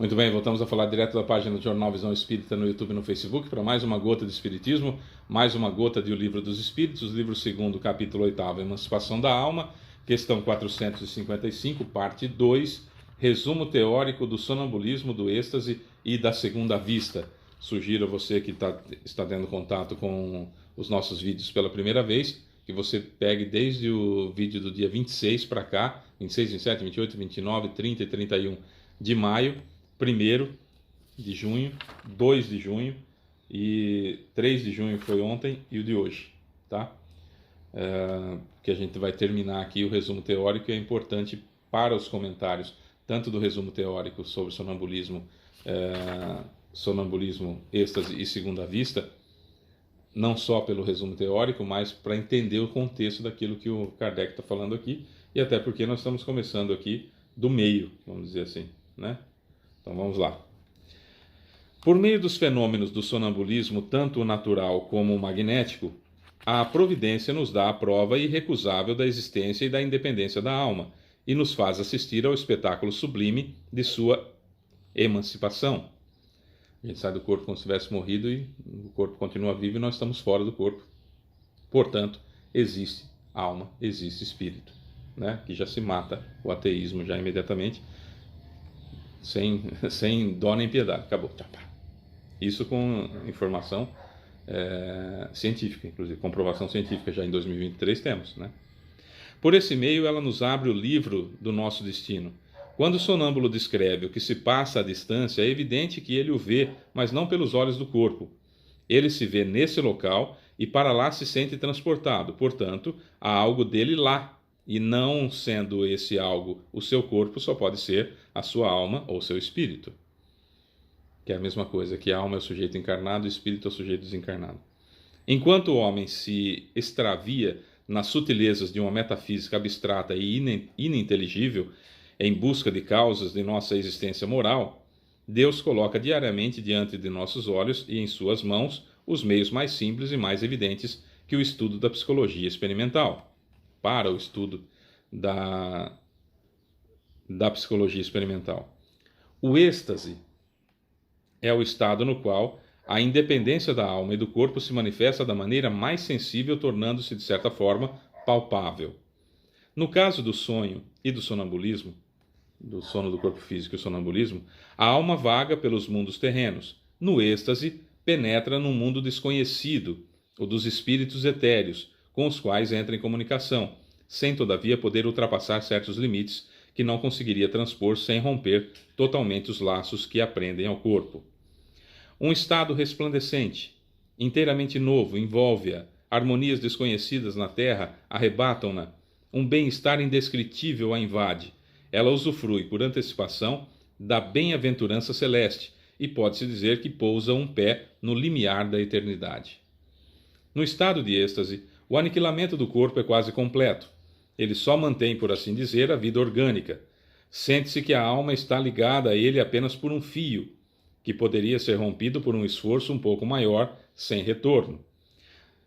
Muito bem, voltamos a falar direto da página do Jornal Visão Espírita no YouTube e no Facebook para mais uma gota de Espiritismo, mais uma gota de O Livro dos Espíritos, livro 2º, capítulo 8º, Emancipação da Alma, questão 455, parte 2, resumo teórico do sonambulismo, do êxtase e da segunda vista. Sugiro a você que está tendo contato com os nossos vídeos pela primeira vez, que você pegue desde o vídeo do dia 26 para cá, 26, 27, 28, 29, 30 e 31 de maio, 1º de junho, 2 de junho e 3 de junho foi ontem e o de hoje, tá? Que a gente vai terminar aqui o resumo teórico, é importante para os comentários, tanto do resumo teórico sobre sonambulismo, sonambulismo, êxtase e segunda vista, não só pelo resumo teórico, mas para entender o contexto daquilo que o Kardec está falando aqui, e até porque nós estamos começando aqui do meio, vamos dizer assim, né? Então vamos lá. Por meio dos fenômenos do sonambulismo, tanto o natural como o magnético, a providência nos dá a prova irrecusável da existência e da independência da alma, e nos faz assistir ao espetáculo sublime de sua emancipação. A gente sai do corpo como se tivesse morrido e o corpo continua vivo e nós estamos fora do corpo. Portanto, existe alma, existe espírito, né? Que já se mata o ateísmo já imediatamente, sem dó nem piedade. Acabou. Isso com informação científica, inclusive. Comprovação científica já em 2023 temos, né? Por esse meio, ela nos abre o livro do nosso destino. Quando o sonâmbulo descreve o que se passa à distância, é evidente que ele o vê, mas não pelos olhos do corpo. Ele se vê nesse local e para lá se sente transportado. Portanto, há algo dele lá. E não sendo esse algo o seu corpo, só pode ser a sua alma ou seu espírito. Que é a mesma coisa, que a alma é o sujeito encarnado e o espírito é o sujeito desencarnado. Enquanto o homem se extravia nas sutilezas de uma metafísica abstrata e ininteligível, em busca de causas de nossa existência moral, Deus coloca diariamente diante de nossos olhos e em suas mãos os meios mais simples e mais evidentes que o estudo da psicologia experimental. Para o estudo da psicologia experimental. O êxtase é o estado no qual a independência da alma e do corpo se manifesta da maneira mais sensível, tornando-se, de certa forma, palpável. No caso do sonho e do sonambulismo, do sono do corpo físico e o sonambulismo, a alma vaga pelos mundos terrenos. No êxtase, penetra num mundo desconhecido, o dos espíritos etéreos, com os quais entra em comunicação, sem todavia poder ultrapassar certos limites que não conseguiria transpor sem romper totalmente os laços que a prendem ao corpo. Um estado resplandecente, inteiramente novo, envolve-a, harmonias desconhecidas na terra arrebatam-na, um bem-estar indescritível a invade. Ela usufrui, por antecipação, da bem-aventurança celeste, e pode-se dizer que pousa um pé no limiar da eternidade. No estado de êxtase, o aniquilamento do corpo é quase completo. Ele só mantém, por assim dizer, a vida orgânica. Sente-se que a alma está ligada a ele apenas por um fio, que poderia ser rompido por um esforço um pouco maior, sem retorno.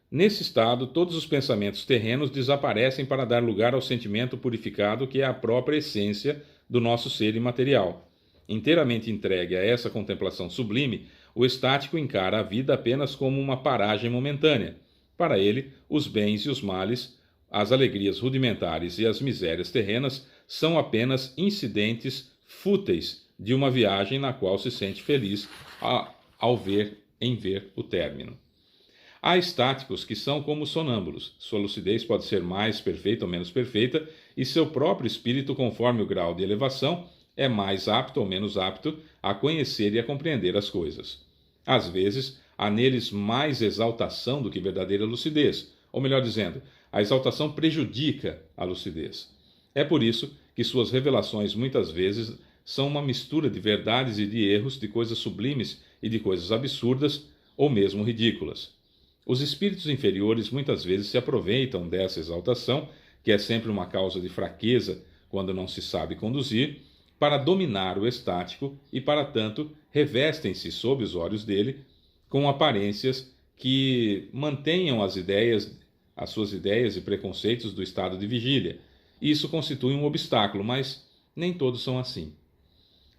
Nesse estado, todos os pensamentos terrenos desaparecem para dar lugar ao sentimento purificado que é a própria essência do nosso ser imaterial. Inteiramente entregue a essa contemplação sublime, o estático encara a vida apenas como uma paragem momentânea. Para ele, os bens e os males, as alegrias rudimentares e as misérias terrenas são apenas incidentes fúteis de uma viagem na qual se sente feliz em ver o término. Há estáticos que são como sonâmbulos. Sua lucidez pode ser mais perfeita ou menos perfeita, e seu próprio espírito, conforme o grau de elevação, é mais apto ou menos apto a conhecer e a compreender as coisas. Às vezes, há neles mais exaltação do que verdadeira lucidez, ou melhor dizendo, a exaltação prejudica a lucidez. É por isso que suas revelações muitas vezes são uma mistura de verdades e de erros, de coisas sublimes e de coisas absurdas ou mesmo ridículas. Os espíritos inferiores muitas vezes se aproveitam dessa exaltação, que é sempre uma causa de fraqueza quando não se sabe conduzir, para dominar o estático e, para tanto, revestem-se sob os olhos dele com aparências que mantenham as suas ideias e preconceitos do estado de vigília. Isso constitui um obstáculo, mas nem todos são assim.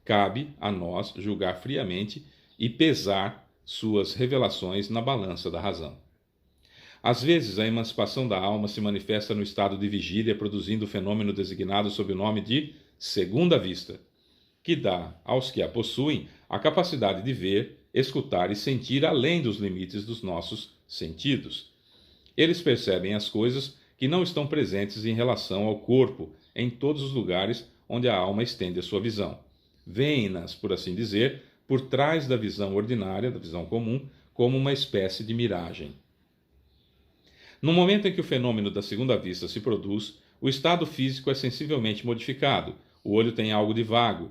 cabe a nós julgar friamente e pesar suas revelações na balança da razão. Às vezes, a emancipação da alma se manifesta no estado de vigília, produzindo o fenômeno designado sob o nome de segunda vista, que dá aos que a possuem a capacidade de ver, escutar e sentir além dos limites dos nossos sentidos. Eles percebem as coisas que não estão presentes em relação ao corpo em todos os lugares onde a alma estende a sua visão. Veem-nas, por assim dizer, por trás da visão ordinária, da visão comum, como uma espécie de miragem. No momento em que o fenômeno da segunda vista se produz, o estado físico é sensivelmente modificado. O olho tem algo de vago.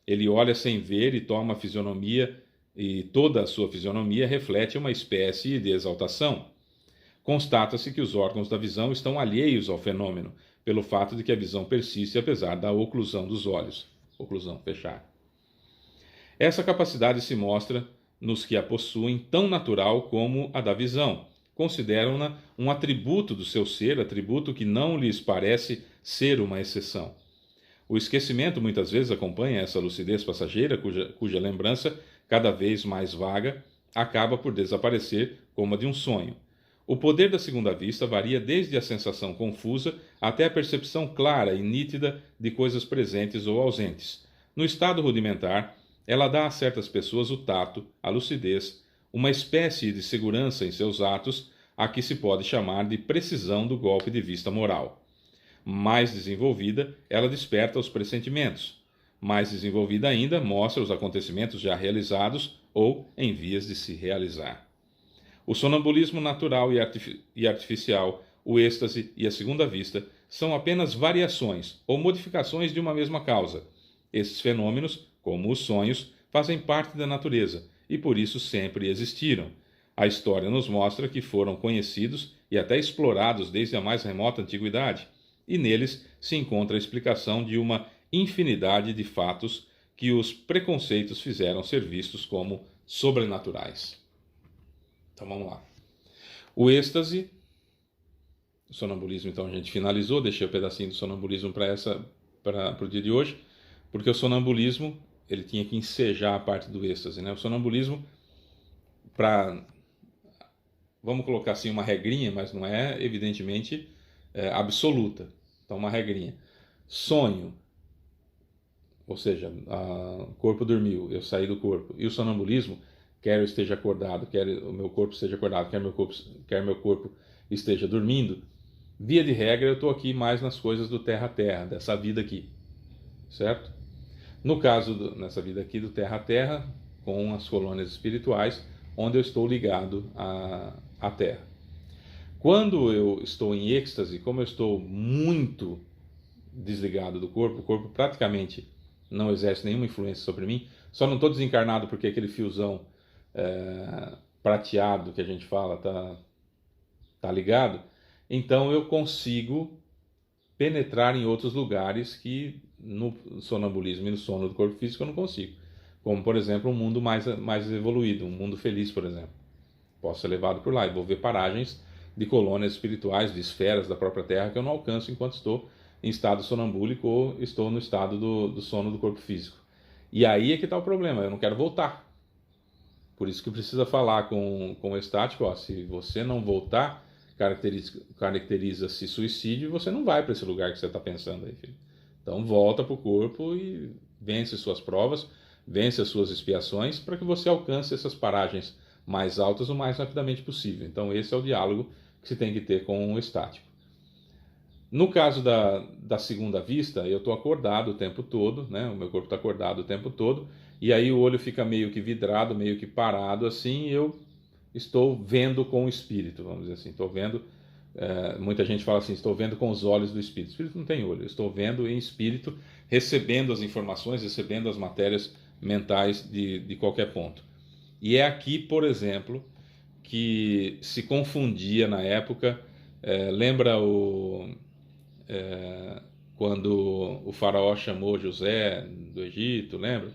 Ele olha sem ver e toma a fisionomia, e toda a sua fisionomia reflete uma espécie de exaltação. Constata-se que os órgãos da visão estão alheios ao fenômeno, pelo fato de que a visão persiste apesar da oclusão dos olhos. Oclusão, fechar. Essa capacidade se mostra nos que a possuem tão natural como a da visão. Consideram-na um atributo do seu ser, atributo que não lhes parece ser uma exceção. O esquecimento muitas vezes acompanha essa lucidez passageira, cuja lembrança, cada vez mais vaga, acaba por desaparecer como a de um sonho. O poder da segunda vista varia desde a sensação confusa até a percepção clara e nítida de coisas presentes ou ausentes. No estado rudimentar, ela dá a certas pessoas o tato, a lucidez, uma espécie de segurança em seus atos, a que se pode chamar de precisão do golpe de vista moral. Mais desenvolvida, ela desperta os pressentimentos. Mais desenvolvida ainda, mostra os acontecimentos já realizados ou em vias de se realizar. O sonambulismo natural e artificial, o êxtase e a segunda vista são apenas variações ou modificações de uma mesma causa. Esses fenômenos, como os sonhos, fazem parte da natureza e por isso sempre existiram. A história nos mostra que foram conhecidos e até explorados desde a mais remota antiguidade, e neles se encontra a explicação de uma infinidade de fatos que os preconceitos fizeram ser vistos como sobrenaturais. Então vamos lá. O êxtase, o sonambulismo, então a gente finalizou, deixei o pedacinho do sonambulismo para o dia de hoje, porque o sonambulismo ele tinha que ensejar a parte do êxtase, né? O sonambulismo, vamos colocar assim uma regrinha, mas não é evidentemente absoluta. Então uma regrinha. Sonho, ou seja, o corpo dormiu, eu saí do corpo, e o sonambulismo, quer eu esteja acordado, quer o meu corpo esteja acordado, quer meu corpo esteja dormindo, via de regra eu estou aqui mais nas coisas do terra a terra, dessa vida aqui, certo? No caso, nessa vida aqui do terra a terra, com as colônias espirituais, onde eu estou ligado à terra. Quando eu estou em êxtase, como eu estou muito desligado do corpo, o corpo praticamente não exerce nenhuma influência sobre mim, só não estou desencarnado porque aquele fiozão prateado que a gente fala tá ligado, então eu consigo penetrar em outros lugares que no sonambulismo e no sono do corpo físico eu não consigo, como por exemplo um mundo mais evoluído, um mundo feliz, por exemplo. Posso ser levado por lá e vou ver paragens de colônias espirituais, de esferas da própria Terra que eu não alcanço enquanto estou em estado sonambúlico ou estou no estado do sono do corpo físico. E aí é que está o problema, eu não quero voltar. Por isso que precisa falar com o estático, ó, se você não voltar, caracteriza-se suicídio e você não vai para esse lugar que você está pensando aí, filho. Então volta para o corpo e vence suas provas, vence as suas expiações para que você alcance essas paragens mais altas o mais rapidamente possível. Então esse é o diálogo que se tem que ter com o estático. No caso da segunda vista, eu estou acordado o tempo todo, né? O meu corpo está acordado o tempo todo, e aí o olho fica meio que vidrado, meio que parado assim, e eu estou vendo com o espírito, vamos dizer assim, estou vendo, muita gente fala assim, estou vendo com os olhos do espírito. O espírito não tem olho, eu estou vendo em espírito, recebendo as informações, recebendo as matérias mentais de qualquer ponto. E é aqui, por exemplo, que se confundia na época, lembra quando o faraó chamou José do Egito, lembra?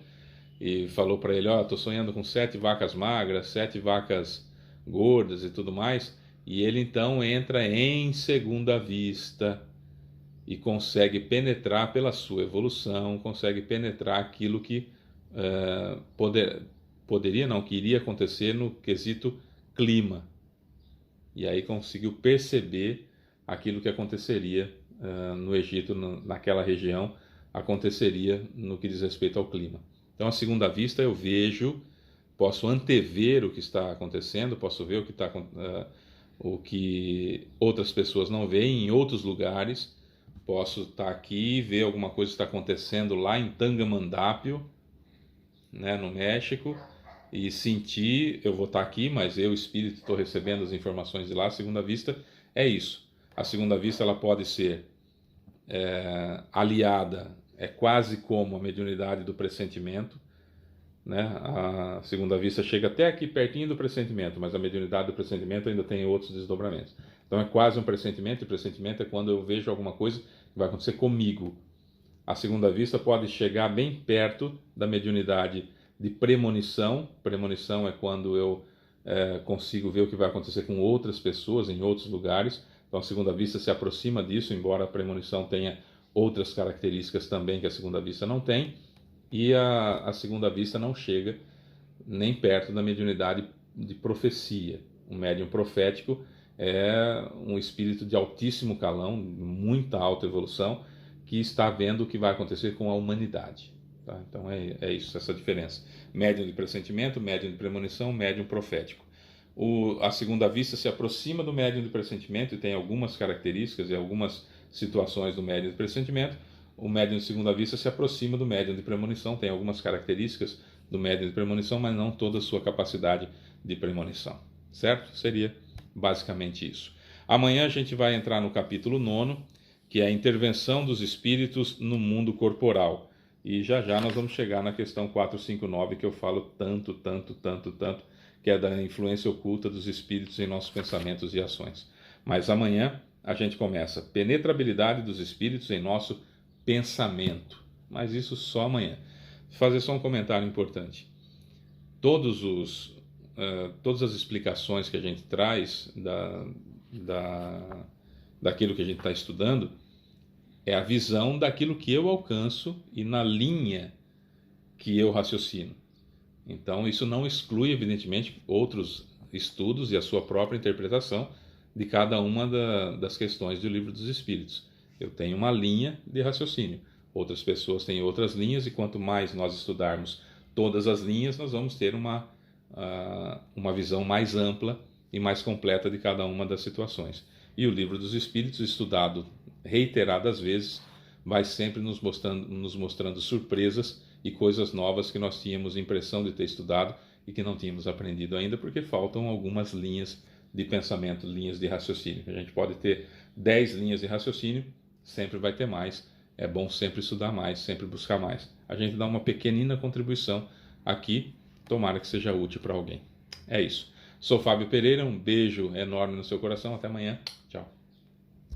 E falou para ele, estou sonhando com 7 vacas magras, 7 vacas gordas e tudo mais. E ele então entra em segunda vista e consegue penetrar pela sua evolução, consegue penetrar aquilo que poderia não, que iria acontecer no quesito clima. E aí conseguiu perceber aquilo que aconteceria no Egito, naquela região, aconteceria no que diz respeito ao clima. Então, à segunda vista, eu vejo, posso antever o que está acontecendo, posso ver o que outras pessoas não veem em outros lugares, posso estar aqui e ver alguma coisa que está acontecendo lá em Tangamandapio, né, no México, e sentir, eu vou estar aqui, mas eu, espírito, estou recebendo as informações de lá. A segunda vista é isso. A segunda vista ela pode ser aliada, é quase como a mediunidade do pressentimento, né? A segunda vista chega até aqui pertinho do pressentimento, mas a mediunidade do pressentimento ainda tem outros desdobramentos. Então é quase um pressentimento, e pressentimento é quando eu vejo alguma coisa que vai acontecer comigo. A segunda vista pode chegar bem perto da mediunidade de premonição. Premonição é quando eu consigo ver o que vai acontecer com outras pessoas em outros lugares. Então a segunda vista se aproxima disso, embora a premonição tenha outras características também que a segunda vista não tem. E a segunda vista não chega nem perto da mediunidade de profecia. Um médium profético é um espírito de altíssimo calão, muita alta evolução, que está vendo o que vai acontecer com a humanidade. Tá? Então é isso, essa diferença. Médium de pressentimento, médium de premonição, médium profético. A segunda vista se aproxima do médium de pressentimento e tem algumas características e algumas situações do médium de pressentimento. O médium de segunda vista se aproxima do médium de premonição, tem algumas características do médium de premonição, mas não toda a sua capacidade de premonição. Certo? Seria basicamente isso. Amanhã a gente vai entrar no capítulo 9, que é a intervenção dos espíritos no mundo corporal. E já já nós vamos chegar na questão 459, que eu falo tanto, que é da influência oculta dos espíritos em nossos pensamentos e ações. Mas amanhã a gente começa penetrabilidade dos espíritos em nosso pensamento. Mas isso só amanhã. Vou fazer só um comentário importante. Todas as explicações que a gente traz daquilo que a gente está estudando é a visão daquilo que eu alcanço e na linha que eu raciocino. Então isso não exclui, evidentemente, outros estudos e a sua própria interpretação de cada uma das questões do Livro dos Espíritos. Eu tenho uma linha de raciocínio, outras pessoas têm outras linhas, e quanto mais nós estudarmos todas as linhas, nós vamos ter uma visão mais ampla e mais completa de cada uma das situações. E o Livro dos Espíritos, estudado reiteradas vezes, vai sempre nos mostrando surpresas e coisas novas que nós tínhamos impressão de ter estudado e que não tínhamos aprendido ainda, porque faltam algumas linhas de pensamento, linhas de raciocínio. A gente pode ter 10 linhas de raciocínio, sempre vai ter mais. É bom sempre estudar mais, sempre buscar mais. A gente dá uma pequenina contribuição aqui, tomara que seja útil para alguém. É isso. Sou Fábio Pereira, um beijo enorme no seu coração, até amanhã. Tchau.